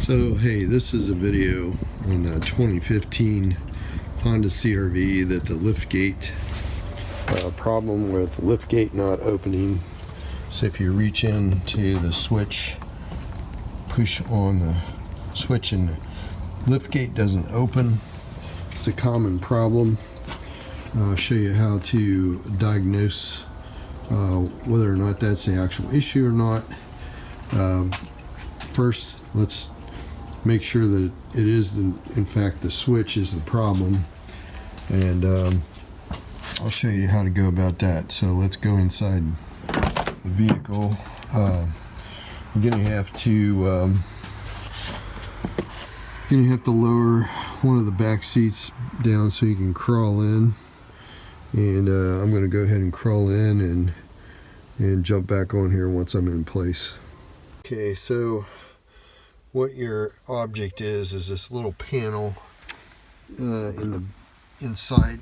So hey, this is a video on the 2015 Honda CRV that the liftgate problem with liftgate not opening. So if you reach into the switch, push on the switch and the liftgate doesn't open. It's a common problem. I'll show you how to diagnose whether or not that's the actual issue or not. First, let's make sure that it is in fact the switch is the problem, and I'll show you how to go about that. So let's go inside the vehicle. You're gonna have to lower one of the back seats down so you can crawl in, and I'm gonna go ahead and crawl in and jump back on here once I'm in place. Okay, so what your object is this little panel in the inside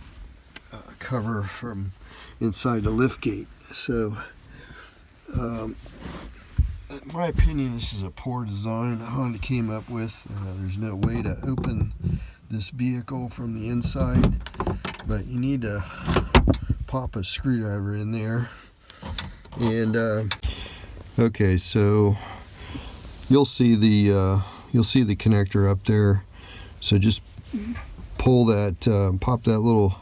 cover from inside the liftgate. So in my opinion, this is a poor design that Honda came up with. There's no way to open this vehicle from the inside, but you need to pop a screwdriver in there. And okay, so you'll see the connector up there. So just pull that, pop that little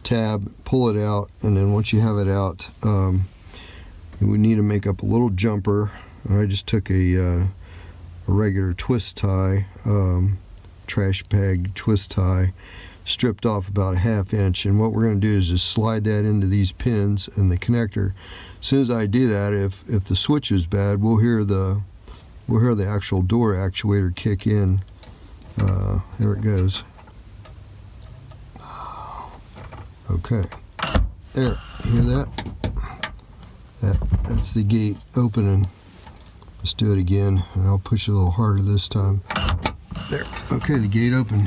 tab, pull it out, and then once you have it out, we need to make up a little jumper. I just took a regular twist tie, trash bag twist tie, stripped off about a 1/2 inch, and what we're going to do is just slide that into these pins and the connector. As soon as I do that, if the switch is bad, we'll hear the actual door actuator kick in. There it goes. Okay, there, you hear that? That's the gate opening. Let's do it again, and I'll push it a little harder this time. There, okay, the gate opened.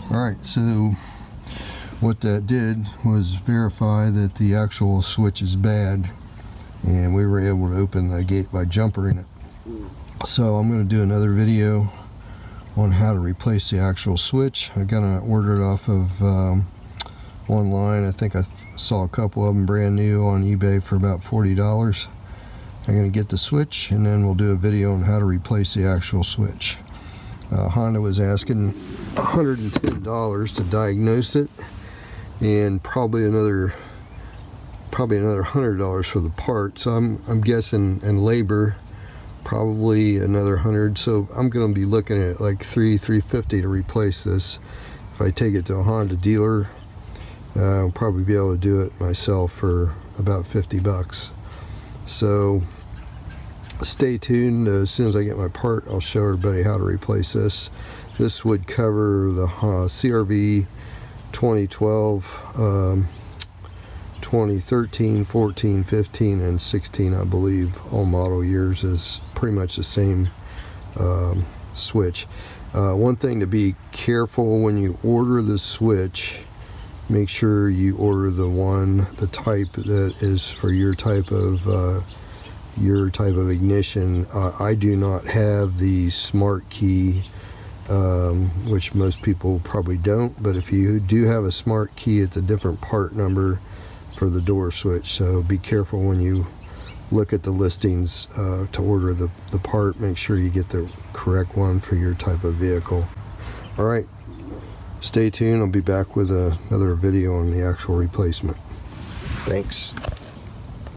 Alright, so what that did was verify that the actual switch is bad, and we were able to open the gate by jumpering it. So I'm going to do another video on how to replace the actual switch. I got it ordered off of online. I think I saw a couple of them brand new on eBay for about $40. I'm going to get the switch, and then we'll do a video on how to replace the actual switch. Honda was asking $110 to diagnose it, and probably another $100 for the part. So I'm guessing, and labor, probably another 100. So I'm going to be looking at like $350 to replace this. If I take it to a Honda dealer, I'll probably be able to do it myself for about 50 bucks. So stay tuned. As soon as I get my part, I'll show everybody how to replace this. This would cover the CRV 2012, 2013, 14, 15, and 16, I believe. All model years is pretty much the same switch. One thing to be careful when you order the switch, make sure you order the type that is for your type of ignition. I do not have the SmartKey, which most people probably don't, but if you do have a SmartKey, it's a different part number for the door switch. So be careful when you look at the listings to order the part. Make sure you get the correct one for your type of vehicle. Alright, stay tuned. I'll be back with another video on the actual replacement. Thanks.